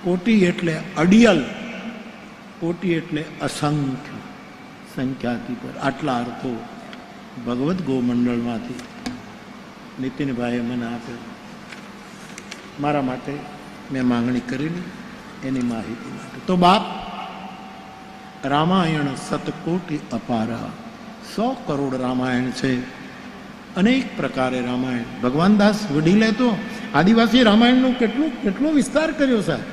કોટી એટલે અડિયલ, કોટી એટલે અસંખ્ય, સંખ્યાથી પર. આટલા અર્થો ભગવદ્ ગોમંડળમાંથી નીતિનભાઈએ મને આપેલ. મારા માટે મેં માંગણી કરેલી એની માહિતી માટે. તો બાપ, રામાયણ સતકોટી અપારા, 100 કરોડ રામાયણ છે. અનેક પ્રકારે રામાયણ. ભગવાન દાસ વડીલે તો આદિવાસી રામાયણનો કેટલો વિસ્તાર કર્યો સાહેબ.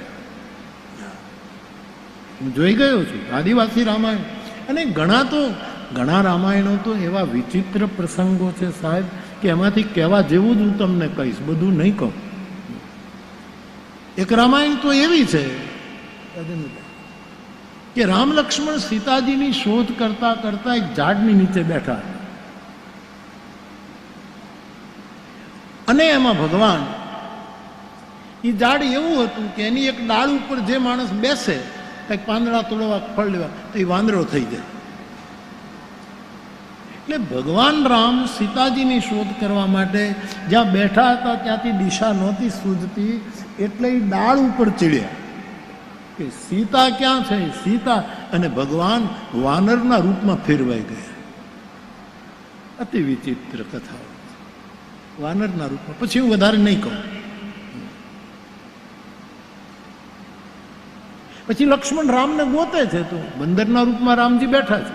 હું જોઈ ગયો છું આદિવાસી રામાયણ. અને ઘણા રામાયણો તો એવા વિચિત્ર પ્રસંગો છે સાહેબ કે એમાંથી કહેવા જેવું જ હું તમને કહીશ, બધું નહીં કહું. એક રામાયણ તો એવી છે કે રામ લક્ષ્મણ સીતાજીની શોધ કરતા કરતા એક ઝાડની નીચે બેઠા અને એમાં ભગવાન, એ ઝાડ એવું હતું કે એની એક ડાળ ઉપર જે માણસ બેસે કંઈક પાંદડા તોડવા, ફળ લેવા, તો એ વાંદરો થઈ જાય. એટલે ભગવાન રામ સીતાજીની શોધ કરવા માટે જ્યાં બેઠા હતા ત્યાંથી દિશા નહોતી સૂઝતી, એટલે એ ડાળ ઉપર ચડ્યા કે સીતા ક્યાં છે, સીતા. અને ભગવાન વાનરના રૂપમાં ફેરવાઈ ગયા. અતિ વિચિત્ર કથાઓ વાનરના રૂપમાં. પછી હું વધારે નહીં કહું. પછી લક્ષ્મણ રામને ગોતે છે તો બંદરના રૂપમાં રામજી બેઠા છે,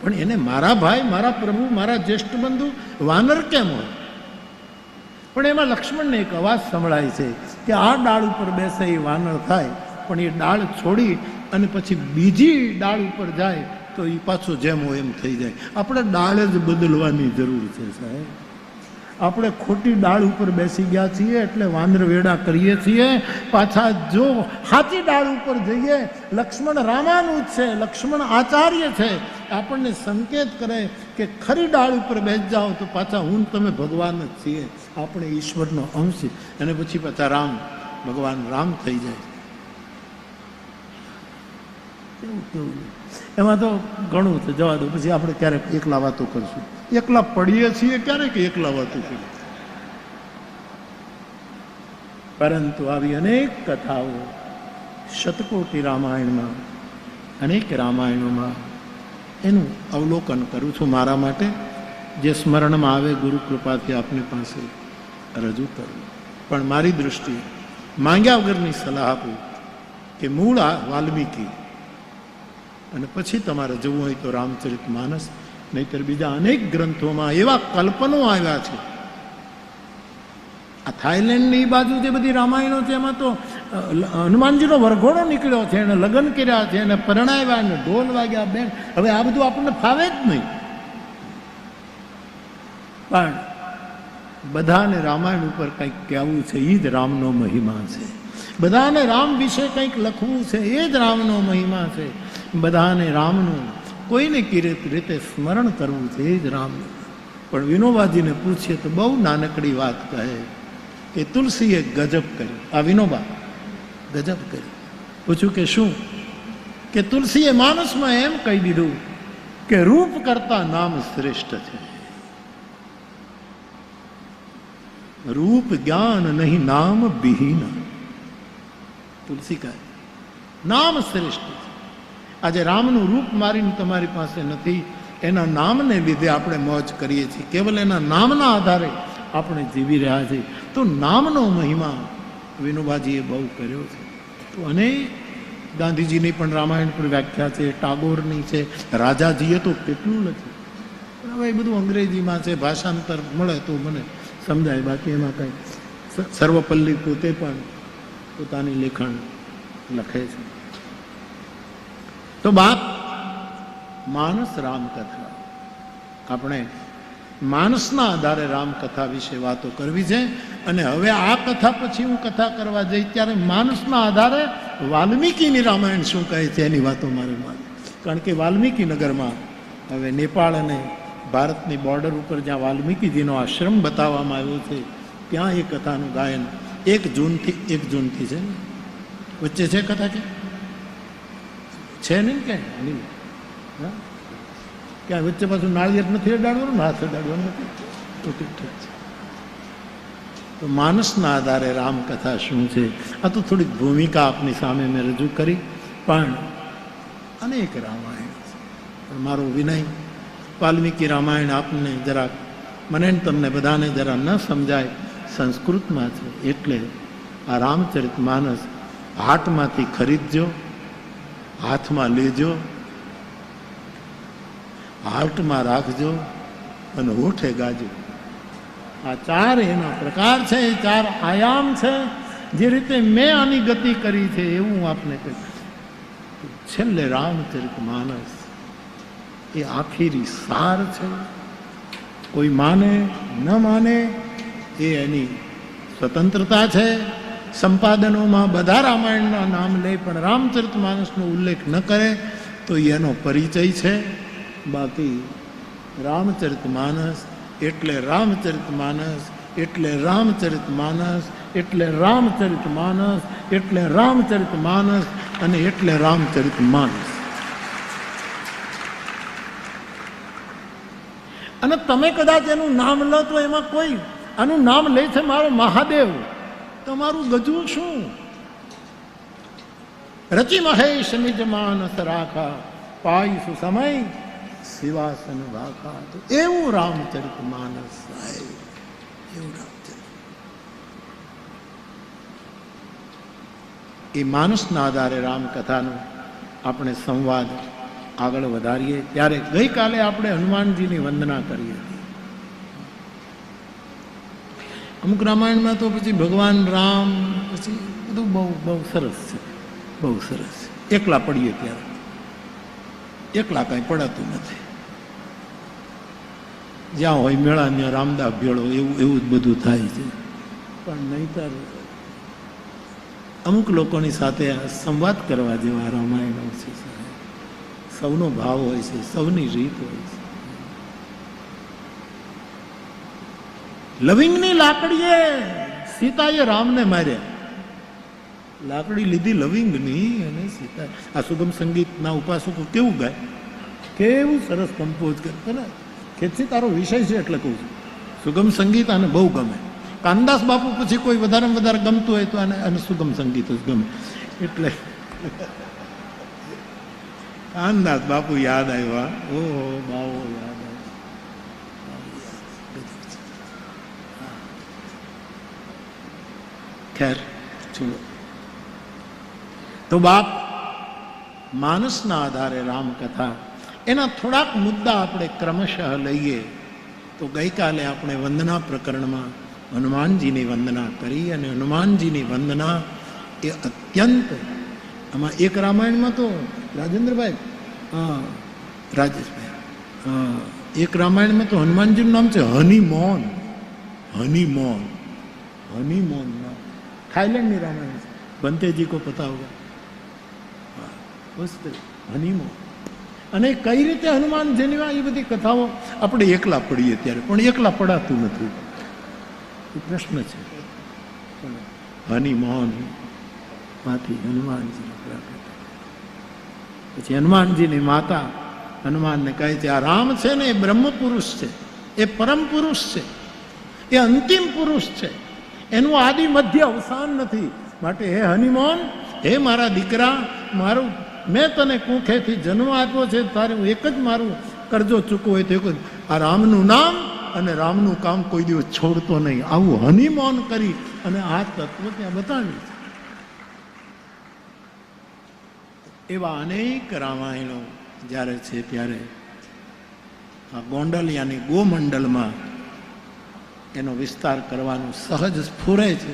પણ એને મારા ભાઈ, મારા પ્રભુ, મારા જ્યેષ્ઠ બંધુ વાનર કેમ હોય? પણ એમાં લક્ષ્મણને એક અવાજ સંભળાય છે કે આ ડાળ ઉપર બેસે એ વાનર થાય, પણ એ ડાળ છોડી અને પછી બીજી ડાળ ઉપર જાય તો એ પાછો જેમ હોય એમ થઈ જાય. આપણે ડાળ જ બદલવાની જરૂર છે સાહેબ. આપણે ખોટી ડાળ ઉપર બેસી ગયા છીએ એટલે વાંદર વેડા કરીએ છીએ. પાછા જો સાચી ડાળ ઉપર જઈએ, લક્ષ્મણ રામાનું જ છે, લક્ષ્મણ આચાર્ય છે, આપણને સંકેત કરે કે ખરી ડાળ ઉપર બેસી જાઓ તો પાછા હું તમે ભગવાન જ છીએ, આપણે ઈશ્વરનો અંશ. અને પછી પાછા રામ, ભગવાન રામ થઈ જાય. એમાં તો ઘણું છે, જવા દો. પછી આપણે ક્યારેક એકલા વાતો કરશું. એકલા પડીએ છીએ ક્યારેક એકલા વાતો કરીએ. પરંતુ આવી અનેક કથાઓ શતકોટી રામાયણમાં, અનેક રામાયણોમાં એનું અવલોકન કરું છું. મારા માટે જે સ્મરણમાં આવે ગુરુ કૃપાથી આપની પાસે રજૂ કરવું. પણ મારી દૃષ્ટિએ માંગ્યા વગરની સલાહ આપું કે મૂળ વાલ્મીકી, અને પછી તમારે જવું હોય તો રામચરિત માનસ, નહીતર બીજા અનેક ગ્રંથોમાં એવા કલ્પનો આવ્યા છે. આ થાઈલેન્ડની બાજુ જે બધી રામાયણો છે એમાં તો હનુમાનજીનો વરઘોડો નીકળ્યો છે, એને લગ્ન કર્યા છે, એને પરણાવ્યા, એને ઢોલ વાગ્યા. બેન, હવે આ બધું આપણને ફાવે જ નહીં. પણ બધાને રામાયણ ઉપર કંઈક કહેવું છે, એ જ રામનો મહિમા છે. બધાને રામ વિશે કંઈક લખવું છે, એ જ રામનો મહિમા છે. બધાને રામનું કોઈને કિરીત રીતે સ્મરણ કરવું છે, એ જ રામ. પણ વિનોબાજીને પૂછીએ તો બહુ નાનકડી વાત કહે કે તુલસીએ ગજબ કર્યું. આ વિનોબા ગજબ કર્યું. પૂછ્યું કે શું? કે તુલસીએ માનસમાં એમ કહી દીધું કે રૂપ કરતા નામ શ્રેષ્ઠ છે. રૂપ જ્ઞાન નહીં નામ વિહીન. તુલસી કહે નામ શ્રેષ્ઠ છે. આજે રામનું રૂપ મારીને તમારી પાસે નથી, એના નામને લીધે આપણે મોજ કરીએ છીએ. કેવલ એના નામના આધારે આપણે જીવી રહ્યા છીએ. તો નામનો મહિમા વિનોબાજીએ બહુ કર્યો છે. તો અનેક ગાંધીજીની પણ રામાયણ પર વ્યાખ્યા છે, ટાગોરની છે, રાજાજીએ તો કેટલું લખ્યું. પણ હવે એ બધું અંગ્રેજીમાં છે, ભાષાંતર મળે તો મને સમજાય. બાકી એમાં કંઈ સર્વપલ્લી પોતે પણ પોતાની લેખન લખે છે. તો બાપ, માનસ રામકથા, આપણે માનસના આધારે રામકથા વિશે વાતો કરવી છે. અને હવે આ કથા પછી હું કથા કરવા જઈ ત્યારે માનસના આધારે વાલ્મીકીની રામાયણ શું કહે છે એની વાતો મારે માને. કારણ કે વાલ્મીકી નગરમાં હવે નેપાળ અને ભારતની બોર્ડર ઉપર જ્યાં વાલ્મીકીજીનો આશ્રમ બતાવવામાં આવ્યો છે, ત્યાં એ કથાનું ગાયન 1 જૂનથી છે ને, વચ્ચે છે કથા કે છે નહીં કે ક્યાં વચ્ચે પાછું નાળિયેર નથી અડાડવાનું, હાથ અડાડવાનું નથી. તો ઠીક છે. તો માનસના આધારે રામકથા શું છે, આ તો થોડીક ભૂમિકા આપની સામે મેં રજૂ કરી, પણ અનેક રામાયણ છે. પણ મારો વિનય, વાલ્મીકી રામાયણ આપને જરાક મને તમને બધાને જરા ન સમજાય, સંસ્કૃતમાં છે, એટલે આ રામચરિત માનસ હાટમાંથી ખરીદજો, હાથમાં લેજો, હાર્ટમાં રાખજો અને હોઠે ગાજો. આ ચાર એના પ્રકાર છે, એ ચાર આયામ છે. જે રીતે મેં આની ગતિ કરી છે એવું આપને કહ્યું. છેલ્લે રામચરિત માનસ એ આખીરી સાર છે. કોઈ માને ન માને એ એની સ્વતંત્રતા છે. સંપાદનોમાં બધા રામાયણના નામ લે પણ રામચરિત માનસનો ઉલ્લેખ ન કરે તો એનો પરિચય છે. બાકી રામચરિત માનસ એટલે રામચરિત માનસ એટલે રામચરિત માનસ એટલે રામચરિત માનસ એટલે રામચરિત માનસ અને એટલે રામચરિત માનસ. અને તમે કદાચ એનું નામ લો તો એમાં કોઈ આનું નામ લે છે મારો મહાદેવ, તમારું ગજું શું? રચી મહેશ નિજ માનસ રાખા, પાઈસુ સમય શિવાસન વાખા. તો એવું રામચરિત માનસ સાહેબ, એવું રામચરિત. એ માનસના આધારે રામકથાનો આપણે સંવાદ આગળ વધારીએ. ત્યારે ગઈકાલે આપણે હનુમાનજીની વંદના કરી હતી. અમુક રામાયણમાં તો પછી ભગવાન રામ પછી બધું બહુ બહુ સરસ છે, બહુ સરસ છે. એકલા પડીએ ત્યારે એકલા કાંઈ પડાતું નથી. જ્યાં હોય મેળા ત્યાં રામદાસ ભેળો, એવું એવું જ બધું થાય છે. પણ નહીંતર અમુક લોકોની સાથે સંવાદ કરવા જેવા રામાયણો છે. સૌનો ભાવ હોય છે, સૌની રીત હોય છે. લવિંગની લાકડીએ સીતાએ રામને માર્યા. લાકડી લીધી લવિંગની અને સીતા. આ સુગમ સંગીતના ઉપાસકો કેવું ગાય, કેવું સરસ કમ્પોઝ કરે. ખેતથી તારો વિષય છે એટલે કહું છું. સુગમ સંગીત આને બહુ ગમે. કાનદાસ બાપુ પછી કોઈ વધારે વધારે ગમતું હોય તો આને સુગમ સંગીત જ ગમે. એટલે કાનદાસ બાપુ યાદ આવ્યા. ઓહો બાવો યાદ આવ્યા. ખેર ચલો. તો બાપ માનસના આધારે રામકથા, એના થોડાક મુદ્દા આપણે ક્રમશઃ લઈએ. તો ગઈકાલે આપણે વંદના પ્રકરણમાં હનુમાનજીની વંદના કરી, અને હનુમાનજીની વંદના એ અત્યંત, આમાં એક રામાયણમાં તો રાજેન્દ્રભાઈ, રાજેશભાઈ, એક રામાયણમાં તો હનુમાનજીનું નામ છે હનીમોન. હનીમોન, હનીમોન નામ થાઈલેન્ડની રામાયણ છે. બંતેજી કો પતા હોગા. હનીમોન. અને કઈ રીતે હનુમાન જેની એ બધી કથાઓ આપણે એકલા પડીએ ત્યારે, પણ એકલા પડાતું નથી. એ પ્રશ્ન છે. હનીમોન માંથી હનુમાનજી. પછી હનુમાનજીની માતા હનુમાનને કહે છે આ રામ છે ને એ બ્રહ્મ પુરુષ છે, એ પરમ પુરુષ છે, એ અંતિમ પુરુષ છે, એનું આદિ મધ્ય અવસાન નથી. માટે હે હનીમોન, હે મારા દીકરા, મારું મેં તને કુંખેથી જન્મ આપ્યો છે, તારે એક જ મારું કરજો ચૂકવો હોય તો એક જ આ રામનું નામ અને રામનું કામ કોઈ દિવસ છોડતો નહીં. આવું હનીમોન કરી અને આ તત્વ ત્યાં બતાવ્યું છે. એવા અનેક રામાયણો જ્યારે છે ત્યારે આ ગોંડલ યાની ગોમંડલમાં એનો વિસ્તાર કરવાનું સહજ સ્ફુરે છે.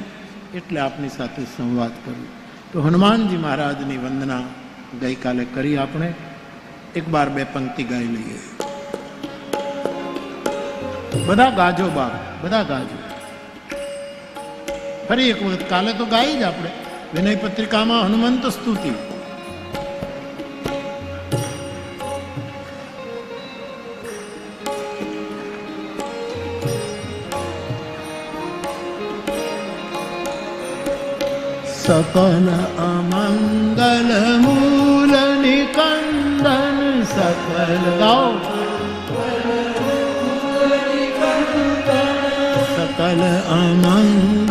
એટલે આપની સાથે સંવાદ કર્યો. તો હનુમાનજી મહારાજની વંદના ગઈકાલે કરી આપણે. એક બાર બે પંક્તિ ગાઈ લઈએ. બધા ગાજો બાપ, બધા ગાજો. ફરી એક વખત કાલે તો ગાઈ જ આપણે વિનય પત્રિકામાં હનુમંત સ્તુતિ. सकल अमंगल मूल निकंदन सकल गाओ सकल अमंगल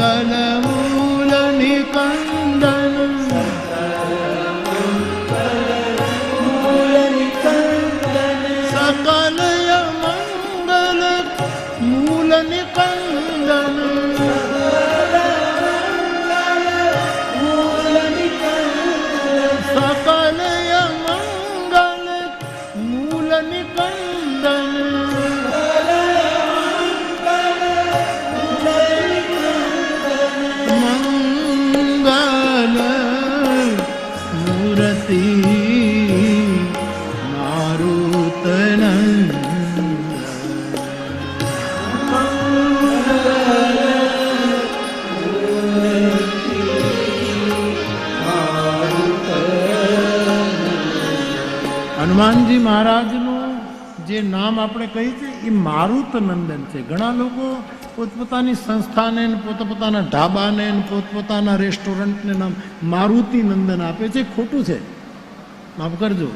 હનુમાનજી મહારાજનું જે નામ આપણે કહીએ છીએ એ મારુત નંદન છે. ઘણા લોકો પોતપોતાની સંસ્થાને પોતપોતાના ઢાબાને પોતપોતાના રેસ્ટોરન્ટને નામ મારુતિ નંદન આપે છે. ખોટું છે, માફ કરજો.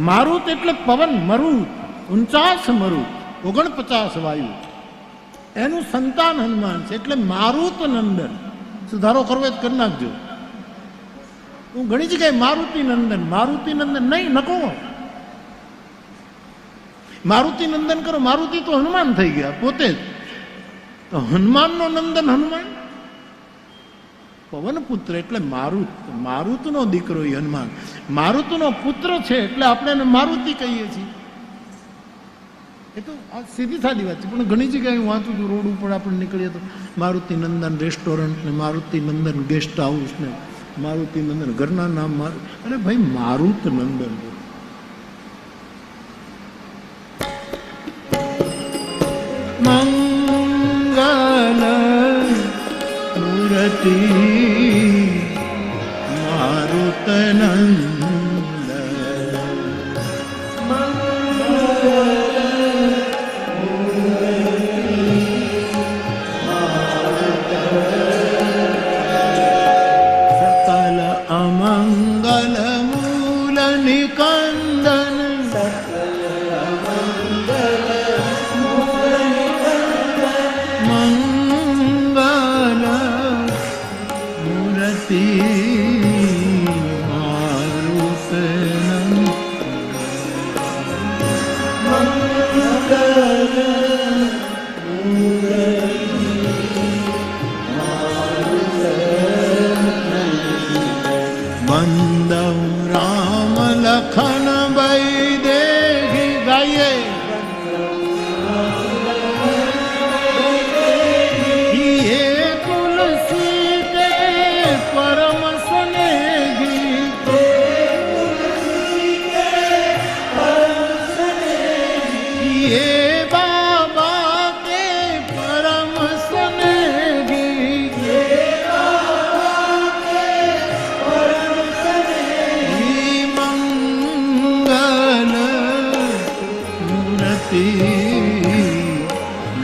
મારુત એટલે પવન, મરુત, 49 મરુત, 49 વાયુ, એનું સંતાન હનુમાન છે. એટલે મારુત નંદન. સુધારો કરવો જ કરી નાખજો. હું ઘણી જગ્યાએ મારુતિ નંદન નહીં નકો. મારુતિ નંદન કરો, મારુતિ તો હનુમાન થઈ ગયા પોતે જ. તો હનુમાનનો નંદન હનુમાન, પવન પુત્ર એટલે મારુત, મારુતનો દીકરો એ હનુમાન, મારુતનો પુત્ર છે એટલે આપણે એને મારુતિ કહીએ છીએ. એ તો આ સીધી સાદી વાત છે. પણ ઘણી જગ્યાએ હું વાંચું છું, રોડ ઉપર આપણે નીકળીએ તો મારુતિ નંદન રેસ્ટોરન્ટ ને મારુતિ નંદન ગેસ્ટ હાઉસ ને મારુતિ નંદન ઘરના નામ મારું. અરે ભાઈ, મારુત નંદન. મંગલ મૂર્તિ મારુત નંદન, સકલ અમંગલ મૂલ નિકંદન, મંગલ મૂર્તિ મારુત બંદવ રામ લખન વૈદેહી ગાયે, ये तुलसी के परम स्नेही, ये बाबा के परम स्नेही, मंगल मूर्ति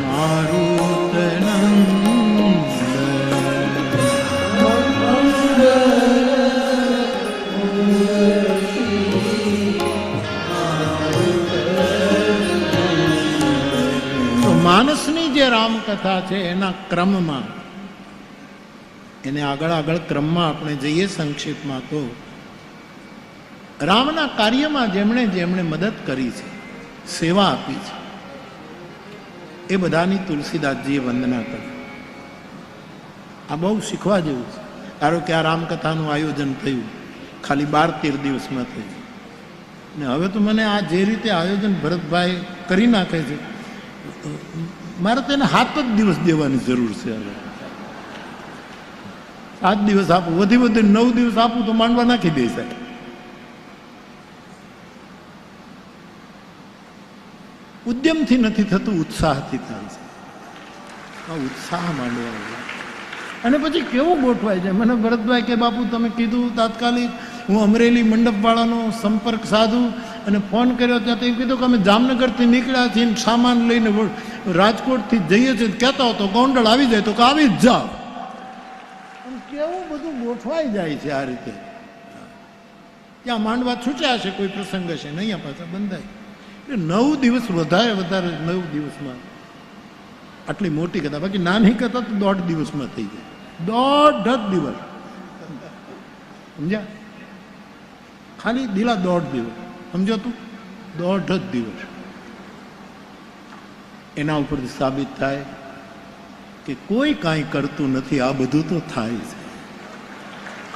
मारुत नंदन. તો માનસની જે રામકથા છે એના ક્રમમાં, એને આગળ આગળ ક્રમમાં આપણે જઈએ સંક્ષિપ્તમાં, તો રામના કાર્યમાં જેમણે જેમણે મદદ કરી છે, સેવા આપી છે, એ બધાની તુલસીદાસજીએ વંદના કરી. આ બહુ શીખવા જેવું છે. ધારો કે આ રામકથાનું આયોજન થયું ખાલી 12-13 દિવસમાં થયું, ને હવે તો મને આ જે રીતે આયોજન ભરતભાઈ કરી નાખે છે, મારે તો એને 7 જ દિવસ દેવાની જરૂર છે. હવે 7 દિવસ આપું, વધી 9 દિવસ આપું તો માંડવા નાખી દે સાહેબ. ઉદ્યમથી નથી થતું, ઉત્સાહથી થાય છે. આ ઉત્સાહ માંડવા. અને પછી કેવું ગોઠવાય છે. મને ભરતભાઈ કે બાપુ તમે કીધું તાત્કાલિક હું અમરેલી મંડપવાળાનો સંપર્ક સાધું અને ફોન કર્યો ત્યાં તો એમ કીધું કે અમે જામનગરથી નીકળ્યા છીએ, સામાન લઈને રાજકોટથી જઈએ છીએ. કહેતા હો તો ગોંડલ આવી જાય તો કે આવી જ જાઓ. કેવું બધું ગોઠવાઈ જાય છે આ રીતે. ત્યાં માંડવા છૂટ્યા હશે, કોઈ પ્રસંગ હશે ને અહીંયા પાછા બંધાય. 9 દિવસ વધારે 9 દિવસમાં આટલી મોટી કથા. બાકી નાની કથા તો 1.5 દિવસમાં થઈ જાય. 1.5 દિવસ સમજ્યા? ખાલી દિલા 1.5 દિવસ સમજો તું, 1.5 દિવસ. એના ઉપરથી સાબિત થાય કે કોઈ કાંઈ કરતું નથી, આ બધું તો થાય છે.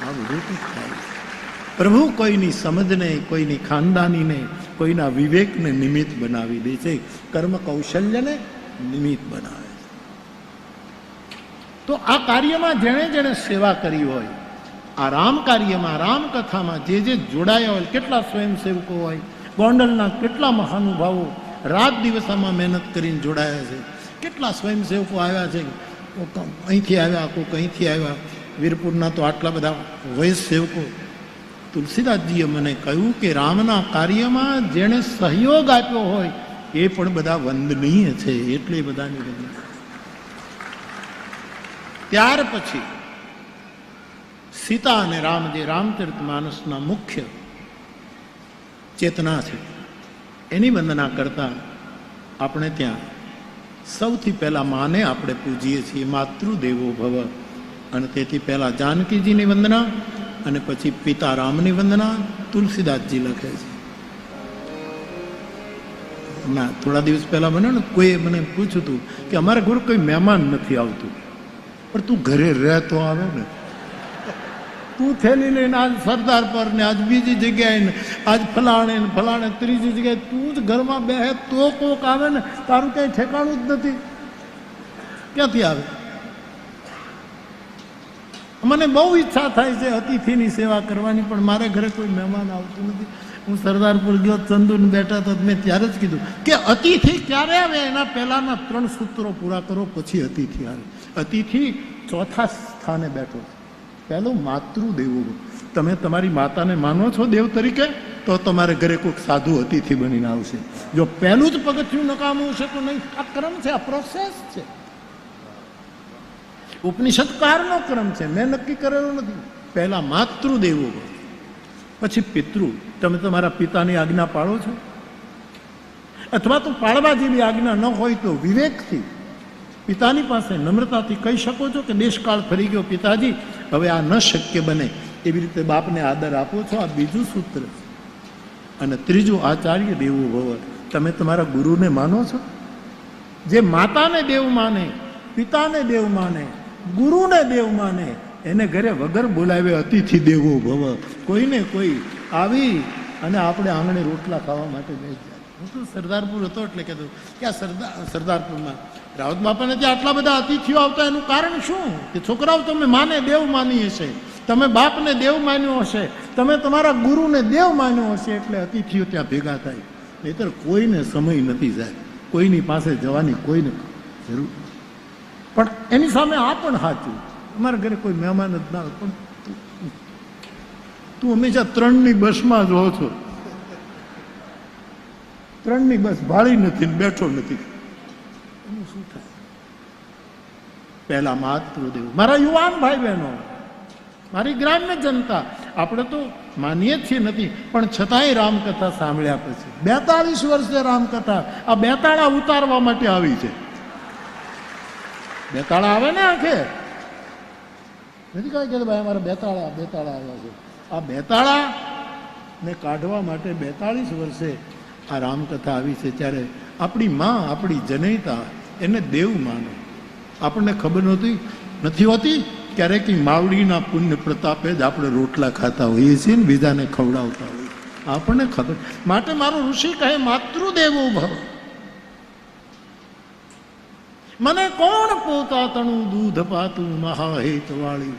આ બધું તો થાય છે. પ્રભુ કોઈની સમજને, કોઈની ખાનદાનીને, કોઈના વિવેકને નિમિત્ત બનાવી દે છે, કર્મ કૌશલ્યને નિમિત્ત બનાવે છે. તો આ કાર્યમાં જેણે જેણે સેવા કરી હોય, આ રામ કાર્યમાં, રામકથામાં જે જે જોડાયા હોય, કેટલા સ્વયંસેવકો હોય, ગોંડલના કેટલા મહાનુભાવો રાત દિવસ આમાં મહેનત કરીને જોડાયા છે. કેટલા સ્વયંસેવકો આવ્યા છે, અહીંથી આવ્યા, કોઈક અહીંથી આવ્યા. વીરપુરના તો આટલા બધા વયસ સેવકો તુલસીદાસજીએ મને કહ્યું કે રામના કાર્યમાં જેણે સહયોગ આપ્યો હોય એ પણ બધા વંદનીય છે, એટલે બધાની વંદના. ત્યાર પછી સીતા અને રામ, જે રામચરિતમાનસના મુખ્ય ચેતના છે, એની વંદના કરતા આપણે ત્યાં સૌથી પહેલા માને આપણે પૂજીએ છીએ, માતૃદેવો ભવ. અને તેથી પહેલા જાનકીજીની વંદના અને પછી પિતા રામની વંદના તુલસીદાસજી લખે છે. ના, થોડા દિવસ પહેલા મને કોઈ મને પૂછ્યું હતું કે અમારા ઘરે કોઈ મહેમાન નથી આવતું, પણ તું ઘરે રહે તો આવે ને. તું થેલી લઈને આજ સરદાર પર ને આજ બીજી જગ્યાએ ને આજ ફલાણે ને ફલાણે ત્રીજી જગ્યાએ તું જ ઘરમાં બેહે તો કોક આવે ને. તારું ક્યાંય ઠેકાણું જ નથી, ક્યાંથી આવે? મને બહુ ઈચ્છા થાય છે અતિથિની સેવા કરવાની, પણ મારે ઘરે કોઈ મહેમાન આવતું નથી. હું સરદારપુર ગયો, ચંદુને બેઠા તો મેં ત્યારે જ કીધું કે અતિથિ ક્યારે આવે, એના પહેલાના 3 સૂત્રો પૂરા કરો, પછી અતિથિ આવે. અતિથિ ચોથા સ્થાને બેઠો છે. પહેલું માતૃદેવો. તમે તમારી માતાને માનો છો દેવ તરીકે, તો તમારે ઘરે કોઈક સાધુ અતિથિ બનીને આવશે. જો પહેલું જ પગથિયું નકામું છે તો નહીં. આ ક્રમ છે, આ પ્રોસેસ છે, ઉપનિષદકારનો ક્રમ છે, મેં નક્કી કરેલો નથી. પહેલા માતૃદેવો, પછી પિતૃ. તમે તમારા પિતાની આજ્ઞા પાળો છો? અથવા તો પાળવા જેવી આજ્ઞા ન હોય તો વિવેકથી પિતાની પાસે નમ્રતાથી કહી શકો છો કે દેશકાળ ફરી ગયો પિતાજી, હવે આ ન શક્ય બને. એવી રીતે બાપને આદર આપો છો. આ બીજું સૂત્ર. અને ત્રીજું, આચાર્ય દેવો ભવ. તમે તમારા ગુરુને માનો છો? જે માતાને દેવ માને, પિતાને દેવ માને, ગુરુને દેવ માને, એને ઘરે વગર બોલાવે અતિથિ દેવો ભવ. કોઈને કોઈ આવી અને આપણે આંગણે રોટલા ખાવા માટે બેસી જાય. હું તો સરદારપુર હતો એટલે કહેતો કે આ સરદારપુરમાં રાવત બાપાને ત્યાં આટલા બધા અતિથિઓ આવતા, એનું કારણ શું? કે છોકરાઓ તમે માને દેવ માની હશે, તમે બાપને દેવ માન્યો હશે, તમે તમારા ગુરુને દેવ માન્યો હશે, એટલે અતિથિઓ ત્યાં ભેગા થાય. નહીતર કોઈને સમય નથી જાય, કોઈની પાસે જવાની કોઈને જરૂર. પણ એની સામે આ પણ સાચું, અમારા ઘરે કોઈ મહેમાન જ ના હોય, પણ તું હંમેશા 3ની બસમાં જ રહો છો. 3ની બસ ભાળી નથી, બેઠો નથી, એનું શું થાય? પહેલા માતૃદેવ. મારા યુવાન ભાઈ બહેનો, મારી ગ્રામ્ય જનતા, આપણે તો માનીએ જ છીએ નથી, પણ છતાંય રામકથા સાંભળ્યા પછી 42 વર્ષે રામકથા આ બેતાળા ઉતારવા માટે આવી છે. બેતાળા આવે ને આંખે નથી કહે કે ભાઈ અમારા બેતાળા આવ્યા છે. આ બેતાળા ને કાઢવા માટે 42 વર્ષે આ રામકથા આવી છે. ત્યારે આપણી માં, આપણી જનૈતા, એને દેવ માનો. આપણને ખબર નથી હોતી. ક્યારેક માવડીના પુણ્ય પ્રતાપે જ આપણે રોટલા ખાતા હોઈએ છીએ ને બીજાને ખવડાવતા હોઈએ, આપણને ખબર. માટે મારો ઋષિ કહે માતૃદેવો ભવ. મને કોણ પોતા તણું દૂધ પાતું, મહાહેત વાળી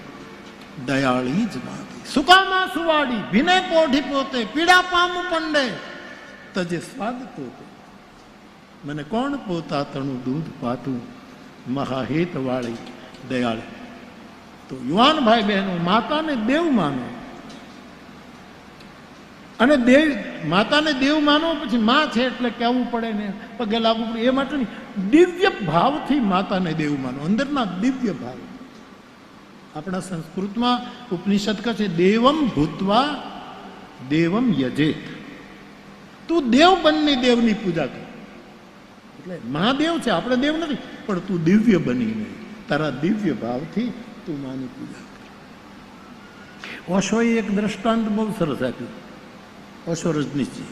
દયાળી જ માગી. સુકામાં સુવાડી ભીને પોઢી પોતે, પીડા પામ પંડે તજે સ્વાદ પોતે. મને કોણ પોતા તણું દૂધ પાતું, મહાહેત વાળી દયાળી. તો યુવાન ભાઈ બહેનો, માતાને દેવ માનો. અને દેવ, માતાને દેવ માનો, પછી માં છે એટલે કહેવું પડે ને પગે લાગવું પડે, એ માટે નહીં. દિવ્ય ભાવથી માતાને દેવ માનો, અંદરના દિવ્ય ભાવ. આપણા સંસ્કૃતમાં ઉપનિષદ કહે છે દેવમ ભૂતવા દેવમ યજેત. તું દેવ બનની દેવની પૂજા કર. એટલે મહાદેવ છે, આપણે દેવ નથી, પણ તું દિવ્ય બનીને તારા દિવ્ય ભાવથી તું માની પૂજા કર. ઓશોએ એક દ્રષ્ટાંત બહુ સરસ આપ્યું. ઓશો રજનીશજી,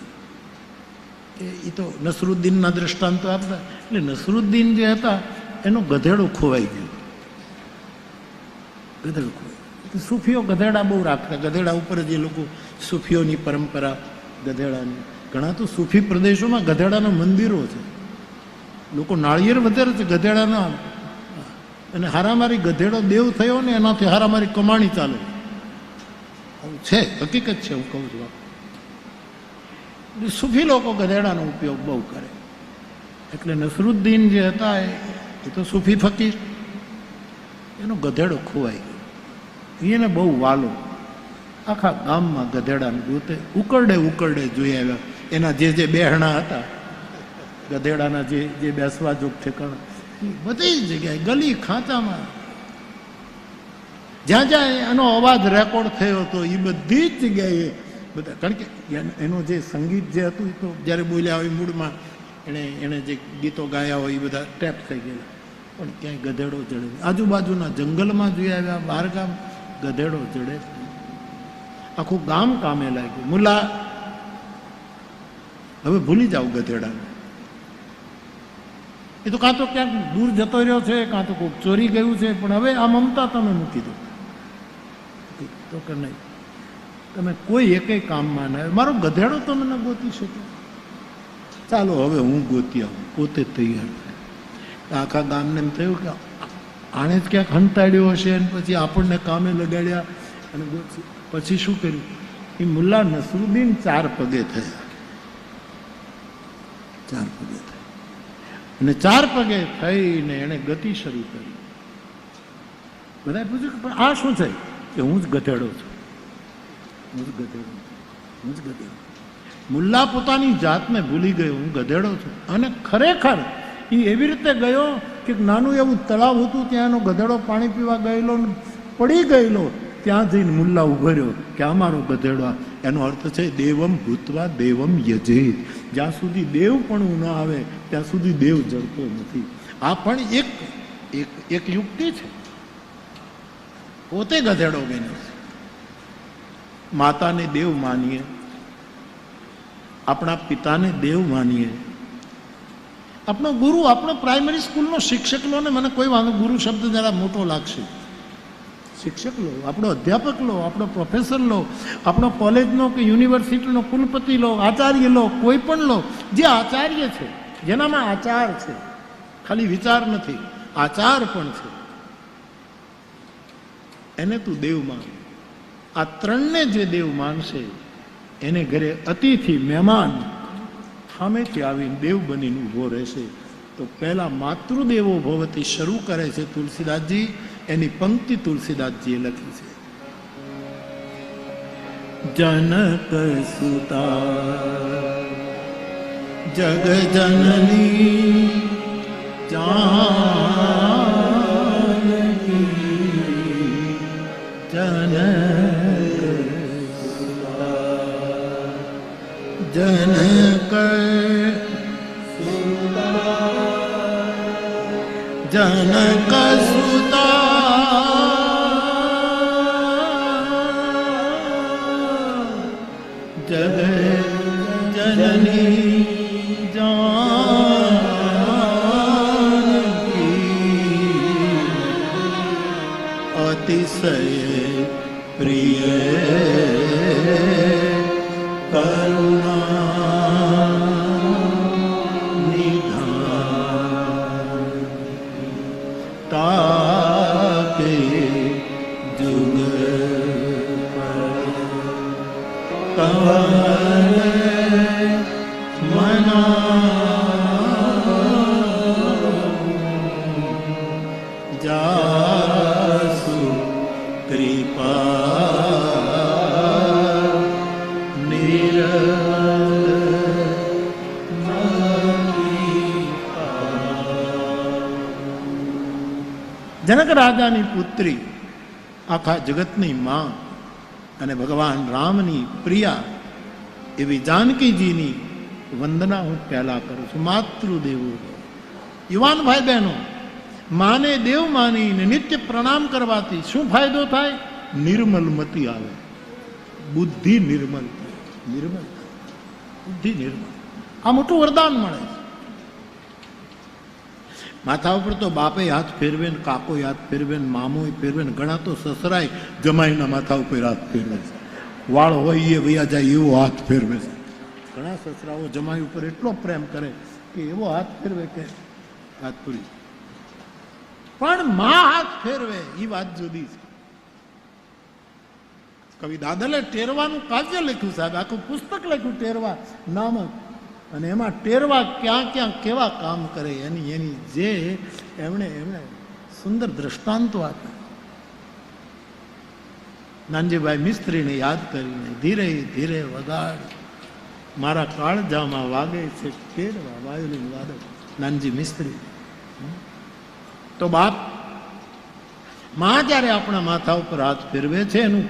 એ તો નસરુદ્દીનના દ્રષ્ટાંતો આપતા. એટલે નસરુદ્દીન જે હતા એનો ગધેડો ખોવાઈ ગયો. ગધેડો ખોવાઈ. સૂફીઓ ગધેડા બહુ રાખતા, ગધેડા ઉપર જ એ લોકો, સૂફીઓની પરંપરા ગધેડાની. ઘણા તો સૂફી પ્રદેશોમાં ગધેડાના મંદિરો છે. લોકો નાળિયેર વધારે છે ગધેડાના. અને હારામારી ગધેડો દેવ થયો ને એનાથી હારામારી કમાણી ચાલે છે. હકીકત છે, હું કહું છું. સૂફી લોકો ગધેડાનો ઉપયોગ બહુ કરે. એટલે નસરુદ્દીન જે હતા એ તો સૂફી ફકીર, એનો ગધેડો ખોવાઈ ગયો. એને બહુ વાલો. આખા ગામમાં ગધેડાને ગોતે, ઉકરડે ઉકરડે જોઈ આવ્યા. એના જે જે બેહણા હતા, ગધેડાના જે બેસવા જોગ ઠેકાણા, બધી જગ્યાએ ગલી ખાંચામાં જ્યાં જ્યાં એનો અવાજ રેકોર્ડ થયો હતો એ બધી જ જગ્યાએ બધા, કારણ કે એનો જે સંગીત જે હતું એ તો જ્યારે બોલ્યા હોય મૂળમાં એણે જે ગીતો ગાયા હોય એ બધા ટેપ થઈ ગયેલા, પણ ક્યાંય ગધેડો જડે. આજુબાજુના જંગલમાં જોઈ આવ્યા, બહાર ગામ ગધેડો જડે. આખું ગામ કામે લાગ્યું. મુલ્લા હવે ભૂલી જાવ ગધેડાને, એ તો કાં તો ક્યાંક દૂર જતો રહ્યો છે, કાં તો કોઈક ચોરી ગયું છે, પણ હવે આ મમતા તમે મૂકી દો. તો કે નહીં, તમે કોઈ એકેય કામમાં ના, મારો ગધેડો તમે ન ગોતી શકો, ચાલો હવે હું ગોતી આવું. પોતે તૈયાર થાય. આખા ગામને એમ થયું કે આણે જ ક્યાંક હંતાડ્યો હશે અને પછી આપણને કામે લગાડ્યા અને પછી શું કર્યું? એ મુલ્લા નસરુદ્દીન 4 પગે થયા. 4 પગે થયા અને 4 પગે થઈને એણે ગતિ શરૂ કરી. બધાએ પૂછ્યું કે પણ આ શું છે? કે હું જ ગધેડો છું, હું જ ગધેડો, હું જ ગધેડો. મુલ્લા પોતાની જાતને ભૂલી ગયો, હું ગધેડો છું. અને ખરેખર એ એવી રીતે ગયો કે નાનું એવું તળાવ હતું, ત્યાં એનો ગધેડો પાણી પીવા ગયેલો, પડી ગયેલો, ત્યાં જઈને મુલ્લા ઉભો રહ્યો કે અમારો ગધેડો. એનો અર્થ છે દેવમ ભૂતવા દેવમ યજેત. જ્યાં સુધી દેવ પણ ન આવે ત્યાં સુધી દેવ જડતો નથી. આ પણ એક યુક્તિ છે. પોતે ગધેડો બન્યો છે. માતાને દેવ માનીએ, આપણા પિતાને દેવ માનીએ, આપણો ગુરુ, આપણો પ્રાઇમરી સ્કૂલનો શિક્ષક લો ને, મને કોઈ વાંધો, ગુરુ શબ્દ જરા મોટો લાગશે, શિક્ષક લો, આપણો અધ્યાપક લો, આપણો પ્રોફેસર લો, આપણો કોલેજનો કે યુનિવર્સિટીનો કુલપતિ લો, આચાર્ય લો, કોઈ પણ લો, જે આચાર્ય છે, જેનામાં આચાર છે, ખાલી વિચાર નથી, આચાર પણ છે, એને તું દેવ માન. આ 3ને જે દેવ માનશે એને ઘરે અતિથિ મહેમાન સામેથી આવીને દેવ બનીને ઊભો રહેશે. તો પહેલા માતૃદેવો ભવતી શરૂ કરે છે તુલસીદાસજી. એની પંક્તિ તુલસીદાસજીએ લખી છે. જનક સુતા જગ જનની જાનકી જનક જનક જનક સુતા જગ જનની જાનકી અતિશય પ્રિય કરુણા નિધાન તાકે જુગ કવન મના જાસુ કૃપા જનક રાજાની પુત્રી, આખા જગતની માં અને ભગવાન રામની પ્રિયા એવી જાનકીજીની વંદના હું પહેલા કરું છું. માતૃદેવો, યુવાન ભાઈ બહેનો, માને દેવ માનીને નિત્ય પ્રણામ કરવાથી શું ફાયદો થાય? નિર્મલ મતિ આવે, બુદ્ધિ નિર્મલ, નિર્મલ બુદ્ધિ નિર્મલ. આ મોટું વરદાન મળે છે. માથા ઉપર તો બાપે હાથ ફેરવે ને, કાકો હાથ ફેરવે ને, મામો ફેરવે ને, ઘણા તો સસરાય જમાઈના માથા ઉપર હાથ ફેરવે છે. વાળ હોય એ વૈયા જાય એવો હાથ ફેરવે છે. ઘણા સસરાઓ જમાઈ ઉપર એટલો પ્રેમ કરે કે એવો હાથ ફેરવે કે હાથ પૂરી. પણ માં હાથ ફેરવે એ વાત જુદી છે. કવિ દાદલે ટેરવાનું કાવ્ય લખ્યું સાહેબ, આખું પુસ્તક લખ્યું ટેરવા નામક, અને એમાં ટેરવા ક્યાં ક્યાં કેવા કામ કરે એની જે એમણે સુંદર દ્રષ્ટાંતો આપ્યા. નાનજીભાઈ મિસ્ત્રીને યાદ કરીને ધીરે ધીરે વગાડ, મારા કાળજામાં વાગે છે કેરવા વાયોલિન વાદક, નાનજી મિસ્ત્રી. તો બાપ, માં જ્યારે આપણા માથા ઉપર હાથ ફેરવે છે એનું